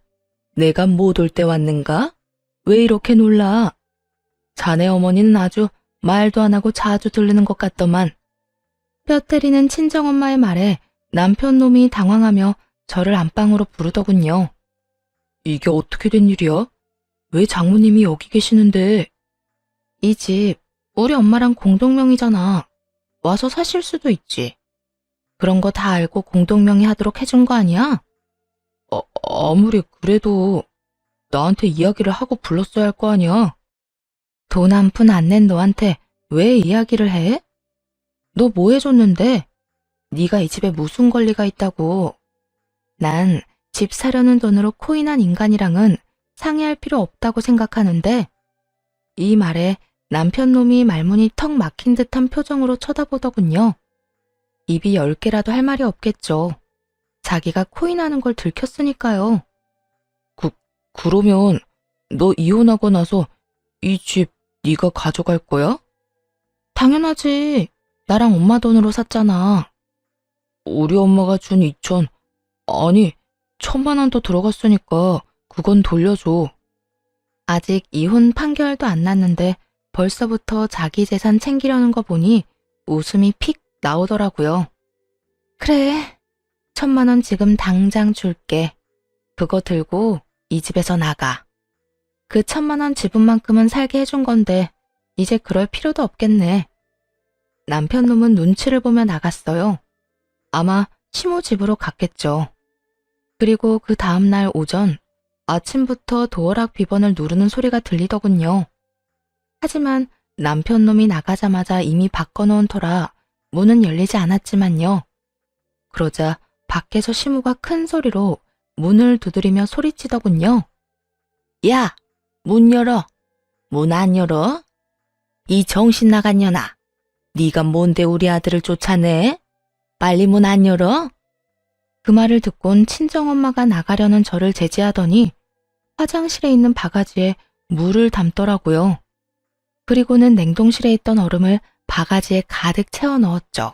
내가 못 올 때 왔는가? 왜 이렇게 놀라? 자네 어머니는 아주 말도 안 하고 자주 들르는 것 같더만. 뼈 때리는 친정엄마의 말에 남편 놈이 당황하며 저를 안방으로 부르더군요. 이게 어떻게 된 일이야? 왜 장모님이 여기 계시는데? 이 집 우리 엄마랑 공동명의잖아. 와서 사실 수도 있지. 그런 거 다 알고 공동명의 하도록 해준 거 아니야? 아무리 그래도 나한테 이야기를 하고 불렀어야 할 거 아니야? 돈 한 푼 안 낸 너한테 왜 이야기를 해? 너 뭐 해줬는데? 네가 이 집에 무슨 권리가 있다고. 난 집 사려는 돈으로 코인한 인간이랑은 상의할 필요 없다고 생각하는데 이 말에 남편 놈이 말문이 턱 막힌 듯한 표정으로 쳐다보더군요. 입이 10개라도 할 말이 없겠죠. 자기가 코인하는 걸 들켰으니까요. 그러면 너 이혼하고 나서 이 집 네가 가져갈 거야? 당연하지. 나랑 엄마 돈으로 샀잖아. 우리 엄마가 준 2천 아니, 1,000만 원 더 들어갔으니까 그건 돌려줘. 아직 이혼 판결도 안 났는데 벌써부터 자기 재산 챙기려는 거 보니 웃음이 픽 나오더라고요. 그래, 1,000만 원 지금 당장 줄게. 그거 들고 이 집에서 나가. 그 1,000만 원 지분만큼은 살게 해준 건데 이제 그럴 필요도 없겠네. 남편 놈은 눈치를 보며 나갔어요. 아마 시모 집으로 갔겠죠. 그리고 그 다음날 오전 아침부터 도어락 비번을 누르는 소리가 들리더군요. 하지만 남편 놈이 나가자마자 이미 바꿔놓은 터라 문은 열리지 않았지만요. 그러자 밖에서 시모가 큰 소리로 문을 두드리며 소리치더군요. 야, 문 열어. 문 안 열어? 이 정신 나간 년아. 네가 뭔데 우리 아들을 쫓아내? 빨리 문 안 열어? 그 말을 듣곤 친정엄마가 나가려는 저를 제지하더니 화장실에 있는 바가지에 물을 담더라고요. 그리고는 냉동실에 있던 얼음을 바가지에 가득 채워 넣었죠.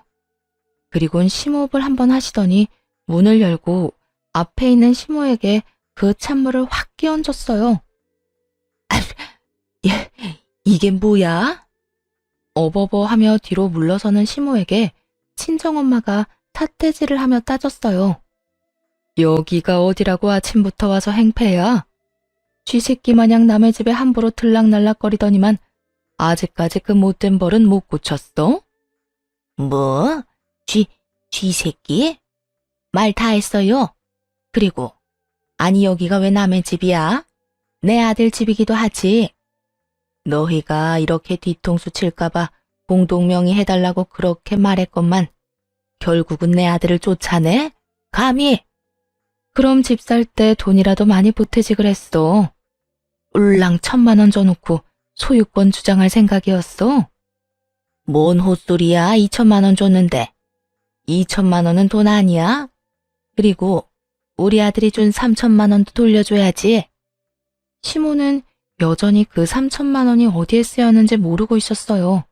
그리고는 심호흡을 한번 하시더니 문을 열고 앞에 있는 시모에게 그 찬물을 확 끼얹었어요. 이게 뭐야? 어버버 하며 뒤로 물러서는 시모에게 친정엄마가 삿대질을 하며 따졌어요. 여기가 어디라고 아침부터 와서 행패야? 쥐새끼 마냥 남의 집에 함부로 들락날락거리더니만 아직까지 그 못된 벌은 못 고쳤어? 뭐? 쥐새끼? 말 다 했어요. 그리고 아니 여기가 왜 남의 집이야? 내 아들 집이기도 하지. 너희가 이렇게 뒤통수 칠까봐 공동명의 해달라고 그렇게 말했건만 결국은 내 아들을 쫓아내? 감히? 그럼 집 살 때 돈이라도 많이 보태지 그랬어. 울랑 1,000만 원 줘놓고 소유권 주장할 생각이었어? 뭔 헛소리야, 2,000만 원 줬는데. 2,000만 원은 돈 아니야? 그리고 우리 아들이 준 3,000만 원도 돌려줘야지. 시모는 여전히 그 3,000만 원이 어디에 쓰였는지 모르고 있었어요.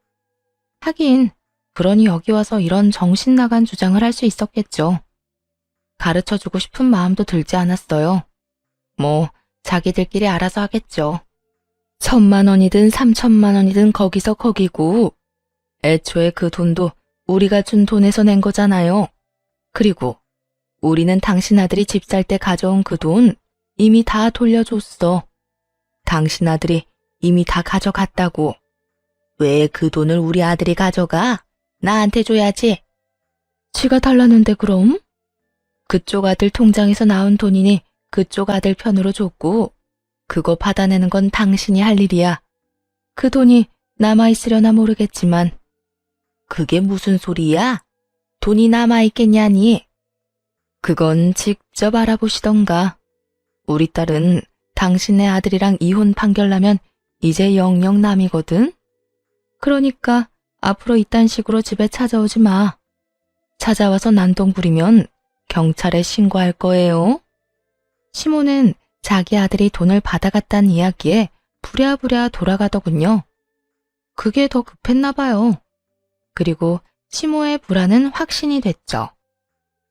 하긴 그러니 여기 와서 이런 정신 나간 주장을 할 수 있었겠죠. 가르쳐주고 싶은 마음도 들지 않았어요. 뭐 자기들끼리 알아서 하겠죠. 1,000만 원이든 3,000만 원이든 거기서 거기고 애초에 그 돈도 우리가 준 돈에서 낸 거잖아요. 그리고 우리는 당신 아들이 집 살 때 가져온 그 돈 이미 다 돌려줬어. 당신 아들이 이미 다 가져갔다고. 왜 그 돈을 우리 아들이 가져가? 나한테 줘야지. 지가 달라는데 그럼? 그쪽 아들 통장에서 나온 돈이니 그쪽 아들 편으로 줬고 그거 받아내는 건 당신이 할 일이야. 그 돈이 남아있으려나 모르겠지만 그게 무슨 소리야? 돈이 남아있겠냐니? 그건 직접 알아보시던가. 우리 딸은 당신의 아들이랑 이혼 판결 나면 이제 영영 남이거든? 그러니까 앞으로 이딴 식으로 집에 찾아오지 마. 찾아와서 난동 부리면 경찰에 신고할 거예요. 시모는 자기 아들이 돈을 받아갔다는 이야기에 부랴부랴 돌아가더군요. 그게 더 급했나 봐요. 그리고 시모의 불안은 확신이 됐죠.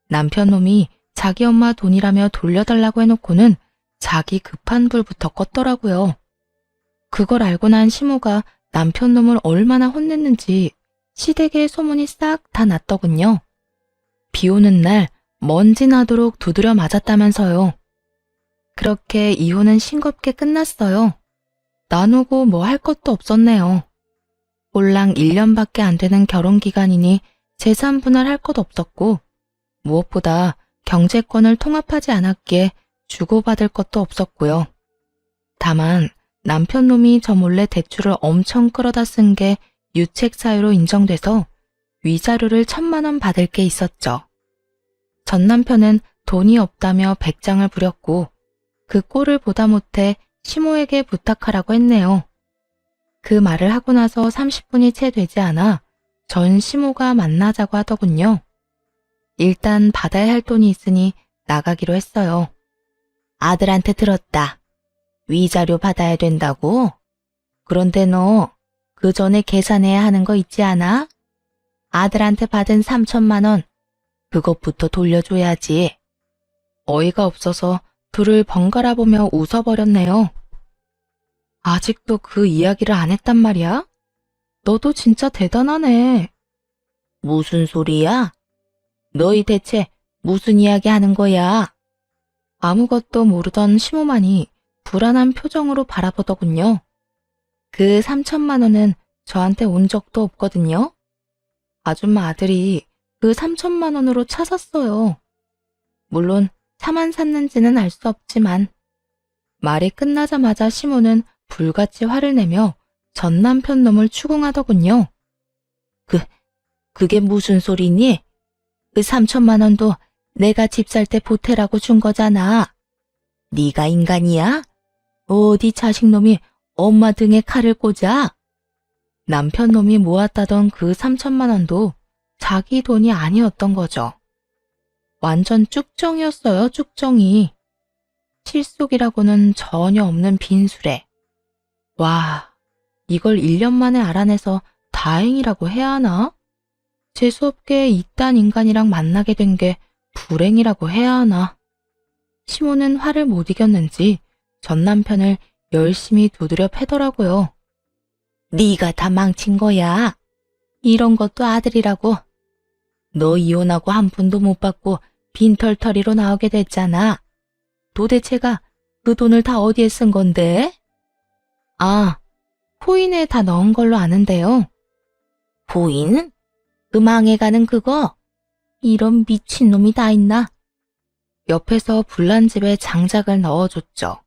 남편 놈이 자기 엄마 돈이라며 돌려달라고 해놓고는 자기 급한 불부터 껐더라고요. 그걸 알고 난 시모가 남편 놈을 얼마나 혼냈는지 시댁에 소문이 싹 다 났더군요. 비 오는 날 먼지 나도록 두드려 맞았다면서요. 그렇게 이혼은 싱겁게 끝났어요. 나누고 뭐 할 것도 없었네요. 꼴랑 1년밖에 안 되는 결혼기간이니 재산 분할할 것 없었고 무엇보다 경제권을 통합하지 않았기에 주고받을 것도 없었고요. 다만 남편 놈이 저 몰래 대출을 엄청 끌어다 쓴 게 유책 사유로 인정돼서 위자료를 1,000만 원 받을 게 있었죠. 전 남편은 돈이 없다며 백장을 부렸고 그 꼴을 보다 못해 시모에게 부탁하라고 했네요. 그 말을 하고 나서 30분이 채 되지 않아 전 시모가 만나자고 하더군요. 일단 받아야 할 돈이 있으니 나가기로 했어요. 아들한테 들었다. 위자료 받아야 된다고? 그런데 너 그 전에 계산해야 하는 거 있지 않아? 아들한테 받은 3,000만 원, 그것부터 돌려줘야지. 어이가 없어서 둘을 번갈아 보며 웃어버렸네요. 아직도 그 이야기를 안 했단 말이야? 너도 진짜 대단하네. 무슨 소리야? 너희 대체 무슨 이야기 하는 거야? 아무것도 모르던 시모만이 불안한 표정으로 바라보더군요. 그 3천만 원은 저한테 온 적도 없거든요. 아줌마 아들이 그 3천만 원으로 차 샀어요. 물론 차만 샀는지는 알 수 없지만. 말이 끝나자마자 시모는 불같이 화를 내며 전 남편 놈을 추궁하더군요. 그게 무슨 소리니? 그 3천만 원도 내가 집 살 때 보태라고 준 거잖아. 네가 인간이야? 어디 자식놈이 엄마 등에 칼을 꽂아? 남편 놈이 모았다던 그 3천만 원도 자기 돈이 아니었던 거죠. 완전 쭉정이었어요, 쭉정이. 실속이라고는 전혀 없는 빈수레. 와, 이걸 1년 만에 알아내서 다행이라고 해야 하나? 재수없게 이딴 인간이랑 만나게 된 게 불행이라고 해야 하나? 시모는 화를 못 이겼는지 전 남편을 열심히 두드려 패더라고요. 네가 다 망친 거야. 이런 것도 아들이라고. 너 이혼하고 한 푼도 못 받고 빈털터리로 나오게 됐잖아. 도대체가 그 돈을 다 어디에 쓴 건데? 아, 코인에 다 넣은 걸로 아는데요. 코인? 그 망해가는 그거? 이런 미친놈이 다 있나? 옆에서 불난집에 장작을 넣어줬죠.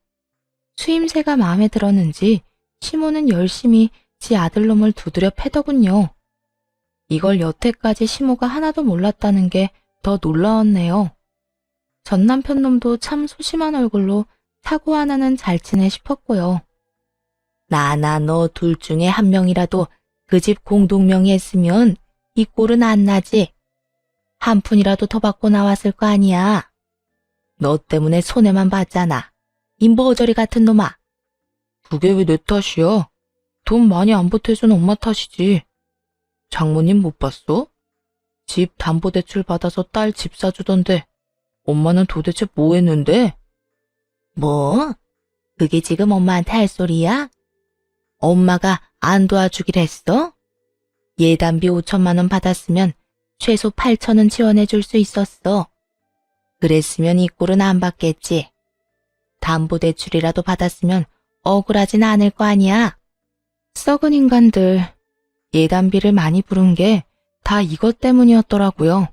추임새가 마음에 들었는지 시모는 열심히 지 아들놈을 두드려 패더군요. 이걸 여태까지 시모가 하나도 몰랐다는 게 더 놀라웠네요. 전 남편 놈도 참 소심한 얼굴로 사고 하나는 잘 치네 싶었고요. 나나 너 둘 중에 한 명이라도 그 집 공동명의 했으면 이 꼴은 안 나지. 한 푼이라도 더 받고 나왔을 거 아니야. 너 때문에 손해만 봤잖아. 이 머저리 같은 놈아. 그게 왜 내 탓이야? 돈 많이 안 보태준 엄마 탓이지. 장모님 못 봤어? 집 담보대출 받아서 딸 집 사주던데 엄마는 도대체 뭐 했는데? 뭐? 그게 지금 엄마한테 할 소리야? 엄마가 안 도와주기로 했어? 예단비 5천만 원 받았으면 최소 8천은 지원해 줄 수 있었어. 그랬으면 이 꼴은 안 받겠지. 담보대출이라도 받았으면 억울하진 않을 거 아니야. 썩은 인간들, 예단비를 많이 부른 게 다 이것 때문이었더라고요.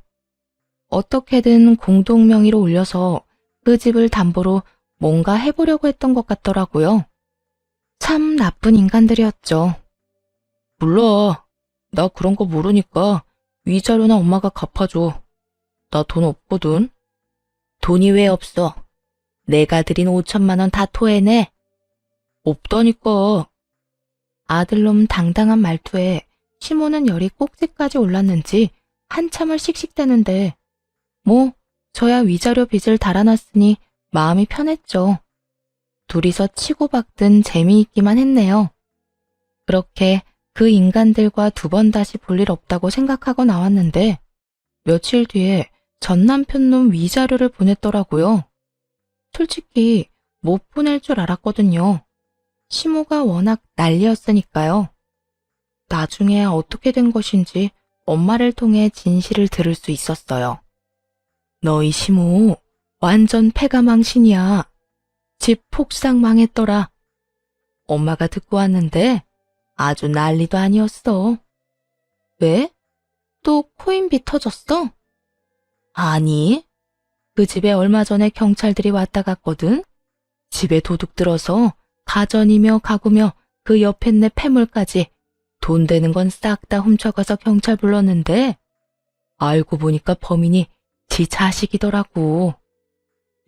어떻게든 공동명의로 올려서 그 집을 담보로 뭔가 해보려고 했던 것 같더라고요. 참 나쁜 인간들이었죠. 몰라. 나 그런 거 모르니까 위자료나 엄마가 갚아줘. 나 돈 없거든. 돈이 왜 없어? 내가 드린 5천만 원 다 토해내. 없다니까. 아들놈 당당한 말투에 시모는 열이 꼭지까지 올랐는지 한참을 씩씩대는데 뭐 저야 위자료 빚을 달아놨으니 마음이 편했죠. 둘이서 치고받든 재미있기만 했네요. 그렇게 그 인간들과 두 번 다시 볼 일 없다고 생각하고 나왔는데 며칠 뒤에 전 남편 놈 위자료를 보냈더라고요. 솔직히 못 보낼 줄 알았거든요. 시모가 워낙 난리였으니까요. 나중에 어떻게 된 것인지 엄마를 통해 진실을 들을 수 있었어요. 너희 시모 완전 패가망신이야. 집 폭삭 망했더라. 엄마가 듣고 왔는데 아주 난리도 아니었어. 왜? 또 코인비 터졌어? 아니, 그 집에 얼마 전에 경찰들이 왔다 갔거든. 집에 도둑 들어서 가전이며 가구며 그 옆에 내 폐물까지 돈 되는 건 싹 다 훔쳐가서 경찰 불렀는데 알고 보니까 범인이 지 자식이더라고.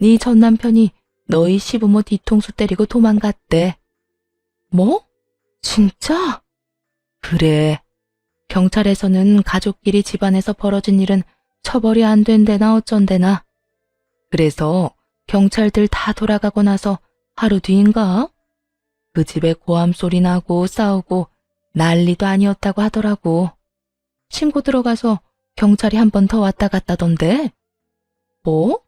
네 전 남편이 너희 시부모 뒤통수 때리고 도망갔대. 뭐? 진짜? 그래. 경찰에서는 가족끼리 집안에서 벌어진 일은 처벌이 안 된대나 어쩐대나. 그래서 경찰들 다 돌아가고 나서 하루 뒤인가? 그 집에 고함 소리 나고 싸우고 난리도 아니었다고 하더라고. 신고 들어가서 경찰이 한 번 더 왔다 갔다던데. 뭐?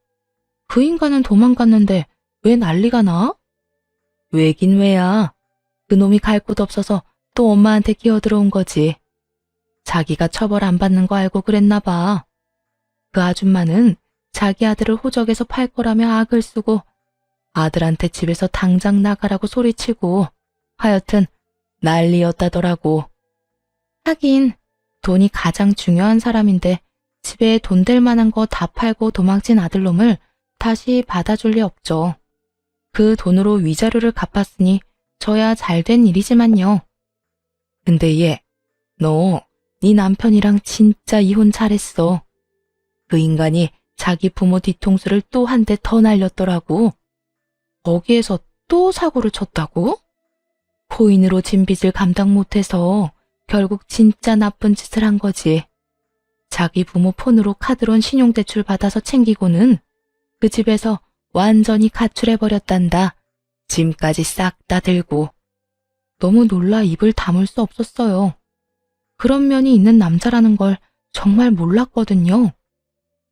그 인간은 도망갔는데 왜 난리가 나? 왜긴 왜야. 그놈이 갈 곳 없어서 또 엄마한테 기어들어온 거지. 자기가 처벌 안 받는 거 알고 그랬나 봐. 그 아줌마는 자기 아들을 호적에서 팔 거라며 악을 쓰고 아들한테 집에서 당장 나가라고 소리치고 하여튼 난리였다더라고. 하긴 돈이 가장 중요한 사람인데 집에 돈 될 만한 거 다 팔고 도망친 아들놈을 다시 받아줄 리 없죠. 그 돈으로 위자료를 갚았으니 저야 잘된 일이지만요. 근데 너 네 남편이랑 진짜 이혼 잘했어. 그 인간이 자기 부모 뒤통수를 또 한 대 더 날렸더라고. 거기에서 또 사고를 쳤다고? 코인으로 진 빚을 감당 못해서 결국 진짜 나쁜 짓을 한 거지. 자기 부모 폰으로 카드론 신용대출 받아서 챙기고는 그 집에서 완전히 가출해버렸단다. 짐까지 싹 다 들고. 너무 놀라 입을 다물 수 없었어요. 그런 면이 있는 남자라는 걸 정말 몰랐거든요.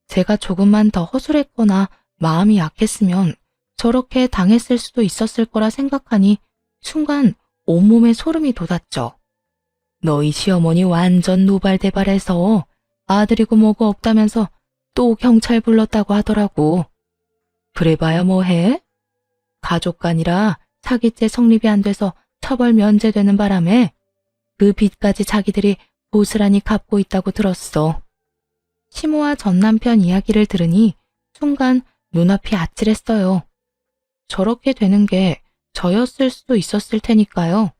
제가 조금만 더 허술했거나 마음이 약했으면 저렇게 당했을 수도 있었을 거라 생각하니 순간 온몸에 소름이 돋았죠. 너희 시어머니 완전 노발대발해서 아들이고 뭐고 없다면서 또 경찰 불렀다고 하더라고. 그래봐야 뭐해? 가족가 아니라 사기죄 성립이 안 돼서 처벌 면제되는 바람에 그 빚까지 자기들이 고스란히 갚고 있다고 들었어. 시모와 전 남편 이야기를 들으니 순간 눈앞이 아찔했어요. 저렇게 되는 게 저였을 수도 있었을 테니까요.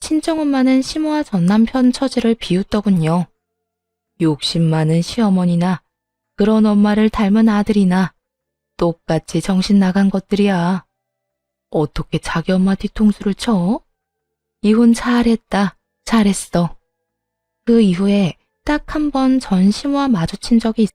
친정엄마는 시모와 전 남편 처지를 비웃더군요. 욕심 많은 시어머니나 그런 엄마를 닮은 아들이나 똑같이 정신 나간 것들이야. 어떻게 자기 엄마 뒤통수를 쳐? 이혼 잘했다. 잘했어. 그 이후에 딱 한 번 전 시모와 마주친 적이